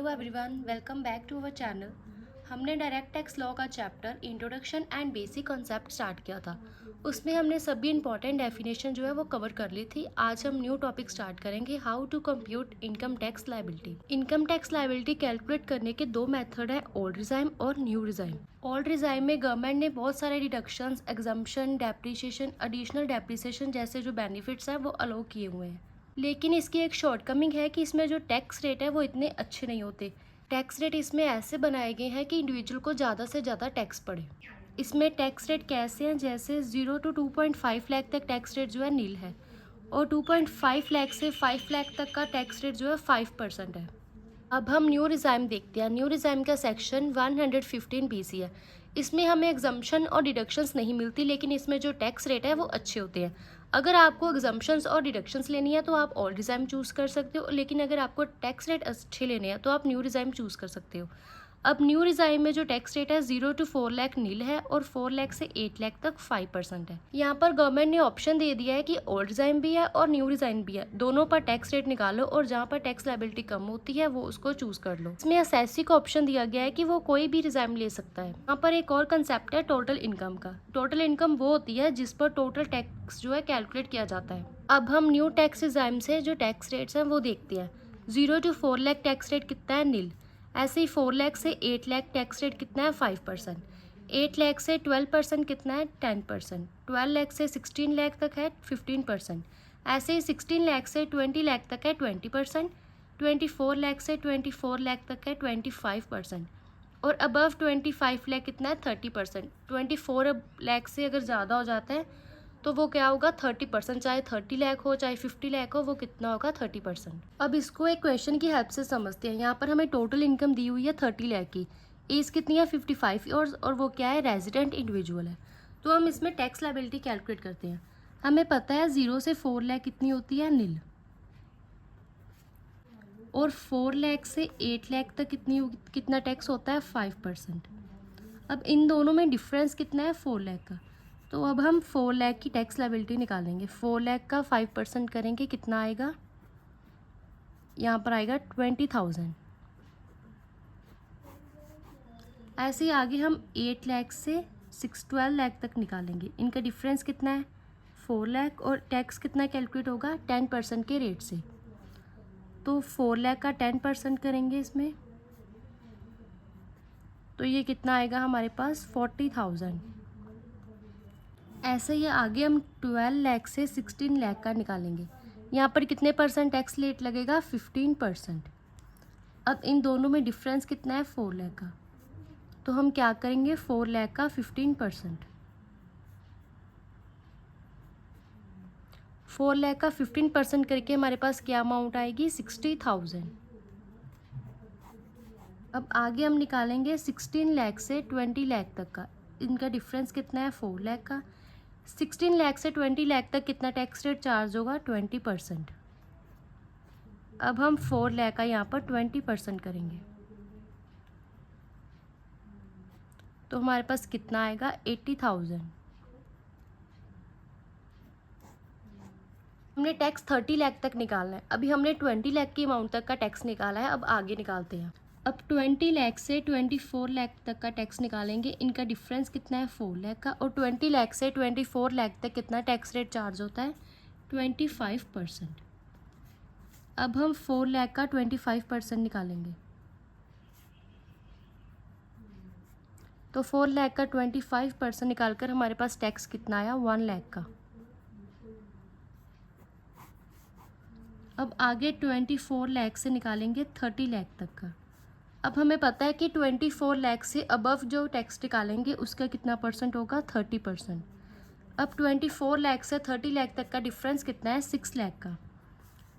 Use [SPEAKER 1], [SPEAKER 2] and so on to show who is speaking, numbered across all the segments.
[SPEAKER 1] Hello everyone, welcome back to our channel. हमने direct tax law का chapter introduction and basic concept start किया था। उसमें हमने सभी इंपॉर्टेंट डेफिनेशन जो है वो कवर कर ली थी। आज हम न्यू टॉपिक स्टार्ट करेंगे, how to compute income tax liability. Income tax liability calculate करने के दो मेथड है, ओल्ड रिजाइम और न्यू रिजाइम। ओल्ड रिजाइम में गवर्नमेंट ने बहुत सारे deductions, exemption, depreciation, additional depreciation जैसे जो बेनिफिट्स हैं वो अलाउ किए हुए हैं। लेकिन इसकी एक शॉर्टकमिंग है कि इसमें जो टैक्स रेट है वो इतने अच्छे नहीं होते। टैक्स रेट इसमें ऐसे बनाए गए हैं कि इंडिविजुअल को ज़्यादा से ज़्यादा टैक्स पड़े। इसमें टैक्स रेट कैसे हैं, जैसे 0 to 2.5 लाख तक टैक्स रेट जो है नील है, और 2.5 लाख से 5 लाख तक का टैक्स रेट जो है 5% है। अब हम न्यू रिजाइम देखते हैं। न्यू रिजाइम का सेक्शन 115 BC है। इसमें हमें एग्जम्पशन और डिडक्शंस नहीं मिलती, लेकिन इसमें जो टैक्स रेट है वो अच्छे होते हैं। अगर आपको एग्जम्पशंस और डिडक्शंस लेनी है तो आप ओल्ड रिजाइम चूज़ कर सकते हो, लेकिन अगर आपको टैक्स रेट अच्छे लेने हैं तो आप न्यू रिजाइम चूज़ कर सकते हो। अब न्यू रिजाइम में जो टैक्स रेट है 0 to 4 लाख नील है, और 4 लाख से 8 लाख तक 5% है। यहाँ पर गवर्नमेंट ने ऑप्शन दे दिया है कि ओल्ड रिजाइम भी है और न्यू रिजाइम भी है, दोनों पर टैक्स रेट निकालो और जहाँ पर टैक्स लायबिलिटी कम होती है वो उसको चूज कर लो। इसमें असेसी को ऑप्शन दिया गया है कि वो कोई भी रिजाइम ले सकता है। यहाँ पर एक और कंसेप्ट है टोटल इनकम का। टोटल इनकम वो होती है जिस पर टोटल टैक्स जो है कैलकुलेट किया जाता है। अब हम न्यू टैक्स रिजाइम से जो टैक्स रेट्स हैं वो देखते हैं। 0 to 4 लाख टैक्स रेट कितना है, नील। ऐसे ही 4 लाख से 8 लाख टैक्स रेट कितना है, 5%। 8 लाख से 12% कितना है, 10%। 12 लाख से 16 लाख तक है 15%। ऐसे ही 16 लाख से 20 लाख तक है 20%। 24 लाख से 24 लाख तक है 25%। और अबव 25 लाख कितना है, 30%। 24 लाख से अगर ज़्यादा हो जाता है तो वो क्या होगा, 30%। चाहे 30 लाख हो चाहे 50 लाख हो, वो कितना होगा, 30%। अब इसको एक क्वेश्चन की हेल्प से समझते हैं। यहाँ पर हमें टोटल इनकम दी हुई है 30 लाख की, एज कितनी है, 55 ईयर्स, और वो क्या है, रेजिडेंट इंडिविजुअल है। तो हम इसमें टैक्स लायबिलिटी कैलकुलेट करते हैं। हमें पता है 0 से 4 लाख कितनी होती है, नील, और 4 लाख से 8 लाख तक कितना टैक्स होता है, 5%। अब इन दोनों में डिफरेंस कितना है, 4 लाख का। तो अब हम 4 लाख की टैक्स लायबिलिटी निकालेंगे। 4 लाख का 5% करेंगे, कितना आएगा, यहाँ पर आएगा 20,000। ऐसे ही आगे हम 8 लाख से 12 लाख तक निकालेंगे। इनका डिफरेंस कितना है, 4 लाख, और टैक्स कितना कैलकुलेट होगा, 10% के रेट से। तो 4 लाख का 10% करेंगे इसमें, तो ये कितना आएगा हमारे पास, 40,000। ऐसे ही आगे हम 12 लाख से 16 लाख का निकालेंगे। यहाँ पर कितने परसेंट टैक्स रेट लगेगा, 15%। अब इन दोनों में डिफरेंस कितना है, 4 लाख का। तो हम क्या करेंगे, 4 लाख का 15%। 4 लाख का 15% करके हमारे पास क्या अमाउंट आएगी, 60,000। अब आगे हम निकालेंगे 16 लाख से 20 लाख तक का। इनका डिफरेंस कितना है, 4 लाख का। 16 लाख से 20 लाख तक कितना टैक्स रेट चार्ज होगा, 20%। अब हम 4 लाख का यहाँ पर 20% करेंगे, तो हमारे पास कितना आएगा, 80,000। हमने टैक्स 30 लाख तक निकालना है। अभी हमने 20 लाख की अमाउंट तक का टैक्स निकाला है, अब आगे निकालते हैं। अब 20 लाख से 24 लाख तक का टैक्स निकालेंगे। इनका डिफरेंस कितना है, 4 लाख का। और 20 लाख से 24 लाख तक कितना टैक्स रेट चार्ज होता है, 25%। अब हम 4 लाख का 25% निकालेंगे, तो 4 लाख का 25% निकालकर हमारे पास टैक्स कितना आया, 1 लाख का। अब आगे 24 लाख से निकालेंगे 30 लाख तक का। अब हमें पता है कि 24 लाख से अबव जो टैक्स निकालेंगे उसका कितना परसेंट होगा, 30%। अब 24 लाख से 30 लाख तक का डिफरेंस कितना है, 6 लाख का।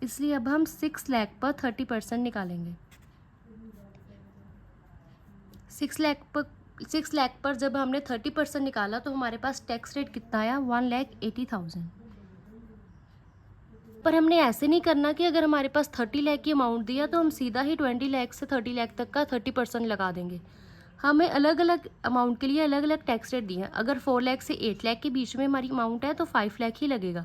[SPEAKER 1] इसलिए अब हम 6 लाख पर 30% निकालेंगे। 6 लाख पर जब हमने 30% निकाला तो हमारे पास टैक्स रेट कितना आया, 1,80,000। पर हमने ऐसे नहीं करना कि अगर हमारे पास 30 लाख की अमाउंट दिया तो हम सीधा ही 20 लाख से 30 लाख तक का 30% लगा देंगे। हमें अलग अलग अमाउंट के लिए अलग अलग टैक्स रेट दिए हैं। अगर 4 लाख से 8 लाख के बीच में हमारी अमाउंट है तो 5 लाख ही लगेगा,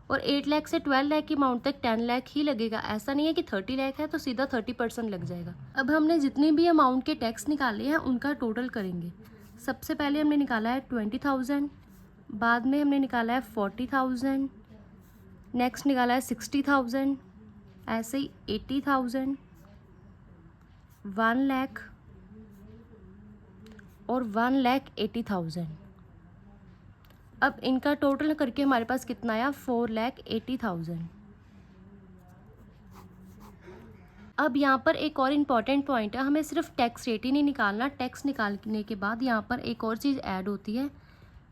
[SPEAKER 1] और 8 लाख से 12 लाख की अमाउंट तक 10 लाख ही लगेगा। ऐसा नहीं है कि 30 लाख है तो सीधा 30% लग जाएगा। अब हमने जितने भी अमाउंट के टैक्स निकाले हैं उनका टोटल करेंगे। सबसे पहले हमने निकाला है 20,000, बाद में हमने निकाला है 40,000, नेक्स्ट निकाला है 60,000, ऐसे ही 80,000, 1 लाख और 1,80,000। अब इनका टोटल करके हमारे पास कितना आया, 4,80,000। अब यहाँ पर एक और इम्पॉर्टेंट पॉइंट है, हमें सिर्फ टैक्स रेट ही नहीं निकालना, टैक्स निकालने के बाद यहाँ पर एक और चीज़ ऐड होती है,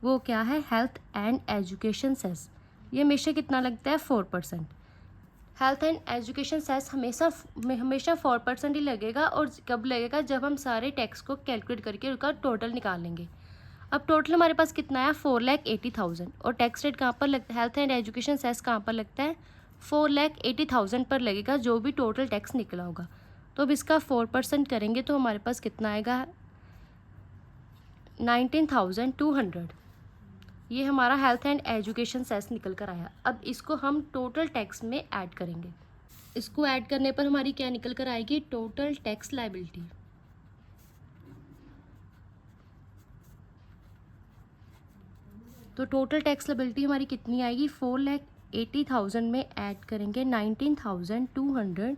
[SPEAKER 1] वो क्या है, हेल्थ एंड एजुकेशन सेस। ये हमेशा कितना लगता है, 4%। हेल्थ एंड एजुकेशन सेस हमेशा 4% ही लगेगा। और कब लगेगा, जब हम सारे टैक्स को कैलकुलेट करके उसका टोटल निकालेंगे। अब टोटल हमारे पास कितना है, 4,80,000। और टैक्स रेट कहाँ पर लगता है, हेल्थ एंड एजुकेशन सेस कहाँ पर लगता है, 4,80,000 पर लगेगा, जो भी टोटल टैक्स निकला होगा। तो अब इसका 4% करेंगे तो हमारे पास कितना आएगा, 19,200। ये हमारा हेल्थ एंड एजुकेशन सेस निकल कर आया। अब इसको हम टोटल टैक्स में ऐड करेंगे। इसको ऐड करने पर हमारी क्या निकल कर आएगी, टोटल टैक्स लायबिलिटी। तो टोटल टैक्स लायबिलिटी हमारी कितनी आएगी, 4,80,000 में ऐड करेंगे 19,200,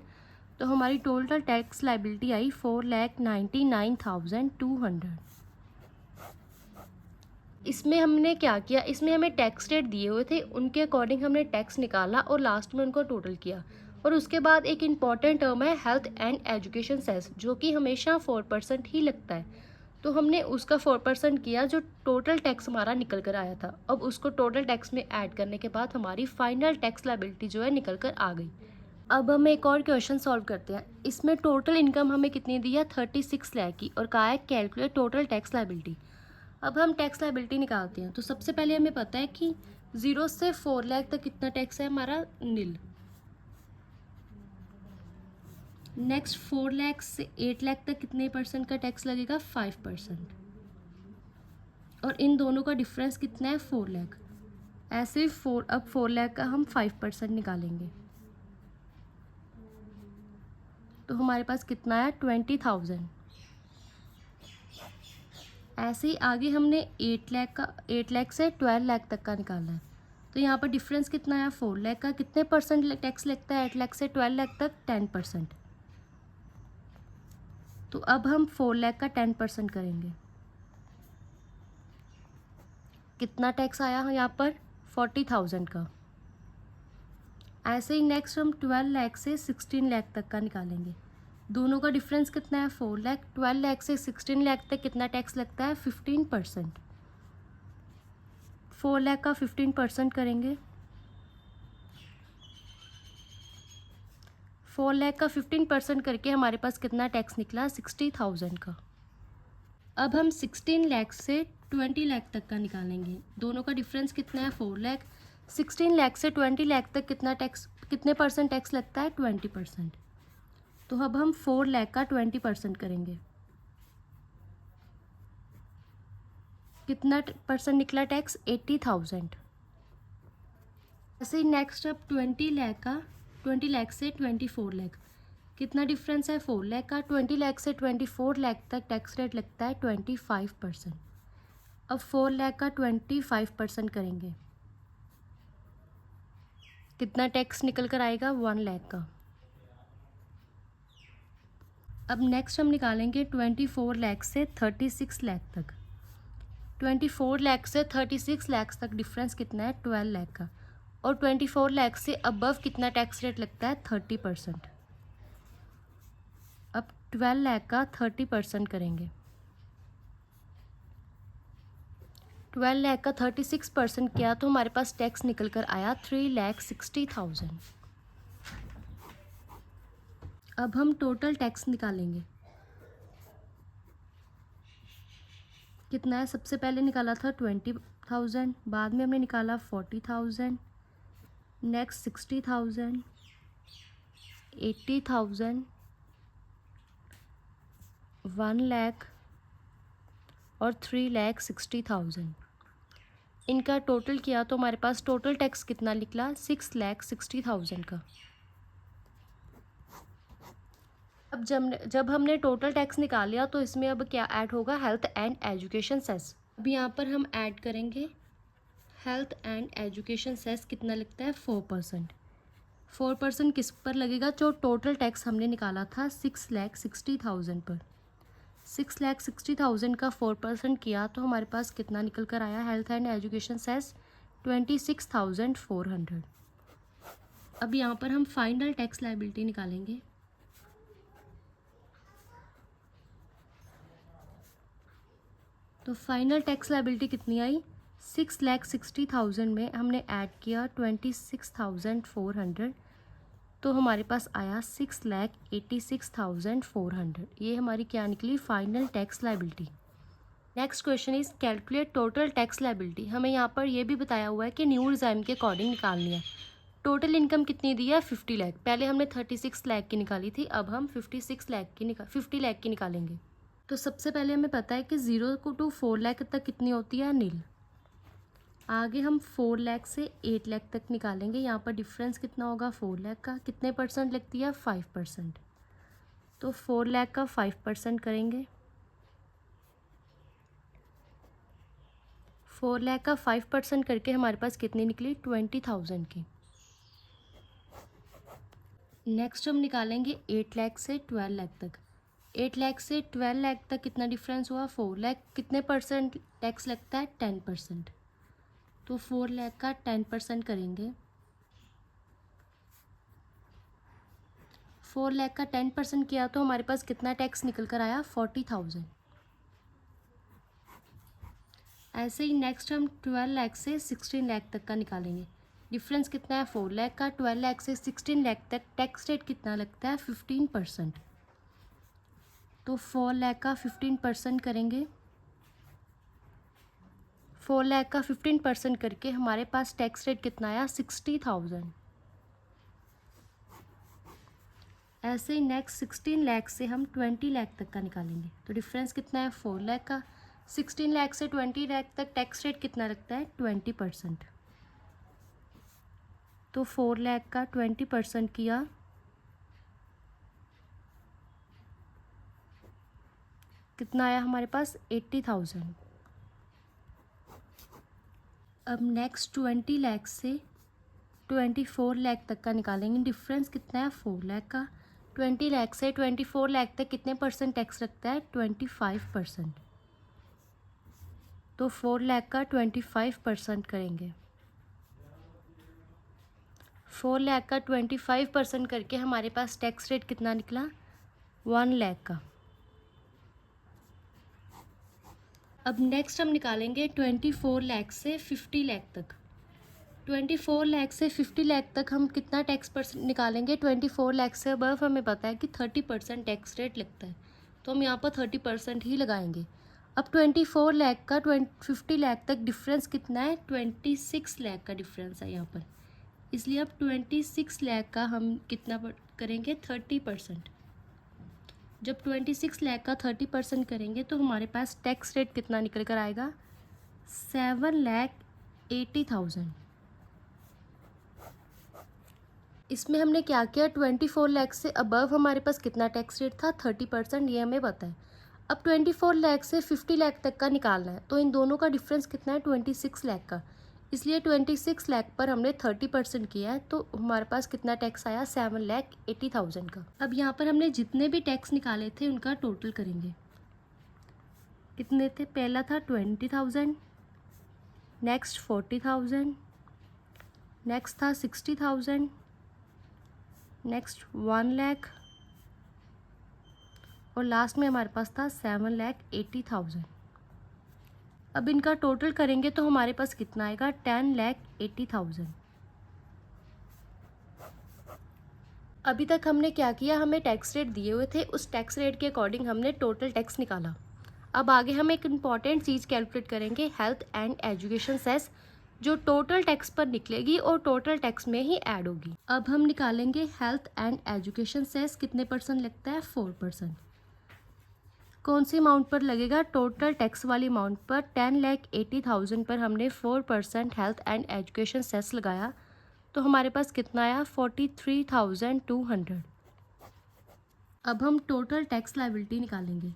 [SPEAKER 1] तो हमारी टोटल टैक्स लायबिलिटी आई 4,99,200। इसमें हमने क्या किया, इसमें हमें टैक्स रेट दिए हुए थे, उनके अकॉर्डिंग हमने टैक्स निकाला और लास्ट में उनको टोटल किया। और उसके बाद एक इम्पॉर्टेंट टर्म है हेल्थ एंड एजुकेशन सेस, जो कि हमेशा 4% ही लगता है। तो हमने उसका 4% किया, जो टोटल टैक्स हमारा निकल कर आया था। अब उसको टोटल टैक्स में ऐड करने के बाद हमारी फाइनल टैक्स लायबिलिटी जो है निकल कर आ गई। अब हम एक और क्वेश्चन सॉल्व करते हैं। इसमें टोटल इनकम हमें कितनी दी है, 36 लाख की, और कहा है कैलकुलेट टोटल टैक्स लायबिलिटी। अब हम टैक्स लायबिलिटी निकालते हैं। तो सबसे पहले हमें पता है कि 0 से 4 लाख तक कितना टैक्स है हमारा, नील। नेक्स्ट 4 लाख से 8 लाख तक कितने % का टैक्स लगेगा, 5%। और इन दोनों का डिफरेंस कितना है, 4 लाख। ऐसे ही 4 लाख का हम 5% निकालेंगे तो हमारे पास कितना है, 20,000। ऐसे ही आगे हमने 8 लाख से 12 लाख तक का निकालना है। तो यहाँ पर डिफरेंस कितना है, 4 लाख का। कितने % टैक्स लगता है 8 लाख से 12 लाख तक, 10%। तो अब हम 4 लाख का 10% करेंगे। कितना टैक्स आया यहाँ पर, 40,000 का। ऐसे ही नेक्स्ट हम 12 लाख से 16 लाख तक का निकालेंगे। दोनों का डिफरेंस कितना है, 4 लाख। 12 लाख से 16 लाख तक कितना टैक्स लगता है, 15%। 4 लाख का 15% करेंगे। 4 लाख का 15% करके हमारे पास कितना टैक्स निकला, 60,000 का। अब हम 16 लाख से 20 लाख तक का निकालेंगे। दोनों का डिफरेंस कितना है, 4 लाख। 16 लाख से 20 लाख तक कितने % टैक्स लगता है, 20%। तो अब हम 4 लाख का 20% करेंगे। कितना % निकला टैक्स, 80,000। ऐसे ही नेक्स्ट अब 20 लाख से 24 लाख, कितना डिफरेंस है, 4 लाख का। 20 लाख से 24 लाख तक टैक्स रेट लगता है 25%। अब 4 लाख का 25% करेंगे, कितना टैक्स निकल कर आएगा, 1 लाख का। अब नेक्स्ट हम निकालेंगे 24 लाख से 36 लाख तक। 24 लाख से 36 लाख तक डिफरेंस कितना है, 12 लाख का। और 24 लाख से अबव कितना टैक्स रेट लगता है, 30%। अब 12 लाख का 30% करेंगे। 12 लाख का 36% किया तो हमारे पास टैक्स निकल कर आया 3,60,000। अब हम टोटल टैक्स निकालेंगे। कितना है, सबसे पहले निकाला था 20,000, बाद में हमने निकाला 40,000, नेक्स्ट 60,000, 80,000, 1 लाख और 3,60,000। इनका टोटल किया तो हमारे पास टोटल टैक्स कितना निकला, 6,60,000 का। अब जब हमने टोटल टैक्स निकाल लिया तो इसमें अब क्या ऐड होगा, हेल्थ एंड एजुकेशन सेस। अब यहाँ पर हम ऐड करेंगे हेल्थ एंड एजुकेशन सेस, कितना लगता है 4%। 4% किस पर लगेगा, जो टोटल टैक्स हमने निकाला था 6,60,000 पर। 6,60,000 का 4% किया तो हमारे पास कितना निकल कर आया, हेल्थ एंड एजुकेशन सेस 26,400। अब यहाँ पर हम फाइनल टैक्स लायबिलिटी निकालेंगे। तो फाइनल टैक्स लायबिलिटी कितनी आई, 6,60,000 में हमने ऐड किया 26,400, तो हमारे पास आया 6,86,400। ये हमारी क्या निकली, final tax liability. Next question is calculate total tax liability. हमें यहाँ पर यह भी बताया हुआ है कि न्यू रिज़ाइम के अकॉर्डिंग निकालनी है। टोटल इनकम कितनी दी है, 50 लाख। पहले हमने 36 लाख की निकाली थी, अब हम 50 लाख की निकालेंगे। तो सबसे पहले हमें पता है कि 0 to 4 लाख तक कितनी होती है, नील। आगे हम 4 लाख से 8 लाख तक निकालेंगे। यहाँ पर डिफरेंस कितना होगा, 4 लाख का। कितने परसेंट लगती है, 5%। तो 4 लाख का 5% करेंगे। 4 लाख का 5% करके हमारे पास कितनी निकली, 20,000 की। नेक्स्ट हम निकालेंगे 8 लाख से 12 लाख तक। 8 लाख से 12 लाख तक कितना डिफरेंस हुआ, 4 लाख। कितने परसेंट टैक्स लगता है, 10%। तो 4 लाख का 10% करेंगे। 4 लाख का 10% किया तो हमारे पास कितना टैक्स निकल कर आया, 40,000। ऐसे ही नेक्स्ट हम 12 लाख से 16 लाख तक का निकालेंगे। डिफरेंस कितना है, 4 लाख का। 12 लाख से 16 लाख तक टैक्स रेट कितना लगता है, 15%। तो 4 लाख का 15% करेंगे। 4 लाख का 15% करके हमारे पास टैक्स रेट कितना आया, 60,000। ऐसे ही नेक्स्ट 16 लाख से हम 20 लाख तक का निकालेंगे। तो डिफरेंस कितना है, 4 लाख का। 16 लाख से 20 लाख तक टैक्स रेट कितना लगता है, 20%। तो 4 लाख का 20% किया, कितना आया हमारे पास, 80,000। अब नेक्स्ट 20 लाख से 24 लाख तक का निकालेंगे। डिफरेंस कितना है, 4 लाख का। 20 लाख से 24 लाख तक कितने परसेंट टैक्स लगता है, 25%। तो 4 लाख का 25% करेंगे। 4 लाख का 25% करके हमारे पास टैक्स रेट कितना निकला, 1 लाख का। अब नेक्स्ट हम निकालेंगे 24 लाख से 50 लाख तक। 24 लाख से 50 लाख तक हम कितना टैक्स परसेंट निकालेंगे, 24 लाख से अबव हमें पता है कि 30% टैक्स रेट लगता है, तो हम यहाँ पर 30% ही लगाएंगे। अब 24 लाख का 50 लाख तक डिफरेंस कितना है, 26 लाख का डिफरेंस है यहाँ पर। इसलिए अब 26 लाख का हम कितना करेंगे, 30%। जब 26 लाख का 30% करेंगे तो हमारे पास टैक्स रेट कितना निकल कर आएगा, 7,80,000। इसमें हमने क्या किया, 24 लाख से अबव हमारे पास कितना टैक्स रेट था, 30%, ये हमें पता है। अब 24 लाख से 50 लाख तक का निकालना है, तो इन दोनों का डिफरेंस कितना है, 26 लाख का। इसलिए 26 लाख पर हमने 30% किया है, तो हमारे पास कितना टैक्स आया, 7,80,000 का। अब यहाँ पर हमने जितने भी टैक्स निकाले थे उनका टोटल करेंगे। कितने थे, पहला था 20,000, नेक्स्ट 40,000, नेक्स्ट था 60,000, नेक्स्ट 1 लाख, और लास्ट में हमारे पास था 7,80,000। अब इनका टोटल करेंगे तो हमारे पास कितना आएगा, 10,80,000। अभी तक हमने क्या किया, हमें टैक्स रेट दिए हुए थे, उस टैक्स रेट के अकॉर्डिंग हमने टोटल टैक्स निकाला। अब आगे हम एक इम्पॉर्टेंट चीज़ कैलकुलेट करेंगे, हेल्थ एंड एजुकेशन सेस, जो टोटल टैक्स पर निकलेगी और टोटल टैक्स में ही ऐड होगी। अब हम निकालेंगे हेल्थ एंड एजुकेशन सेस, कितने परसेंट लगता है, 4%। कौन सी अमाउंट पर लगेगा? टोटल टैक्स वाली अमाउंट पर 10,80,000 पर हमने 4% हेल्थ एंड एजुकेशन सेस लगाया, तो हमारे पास कितना आया? 43,200। अब हम टोटल टैक्स लायबिलिटी निकालेंगे।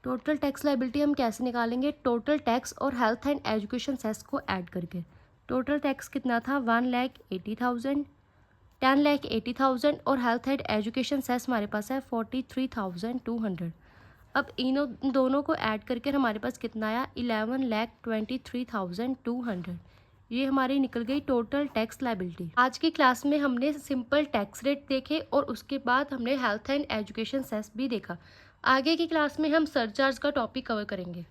[SPEAKER 1] टोटल टैक्स लायबिलिटी हम कैसे निकालेंगे? टोटल टैक्स और हेल्थ एंड एजुकेशन सेस को ऐड करके। टोटल टैक्स कितना था? 1,80,000, 10,80,000 और हेल्थ एंड एजुकेशन सेस हमारे पास है 43,200। अब इनों दोनों को ऐड करके हमारे पास कितना आया? 11,23,200। ये हमारी निकल गई टोटल टैक्स लायबिलिटी। आज की क्लास में हमने सिंपल टैक्स रेट देखे और उसके बाद हमने हेल्थ एंड एजुकेशन सेस भी देखा। आगे की क्लास में हम सरचार्ज का टॉपिक कवर करेंगे।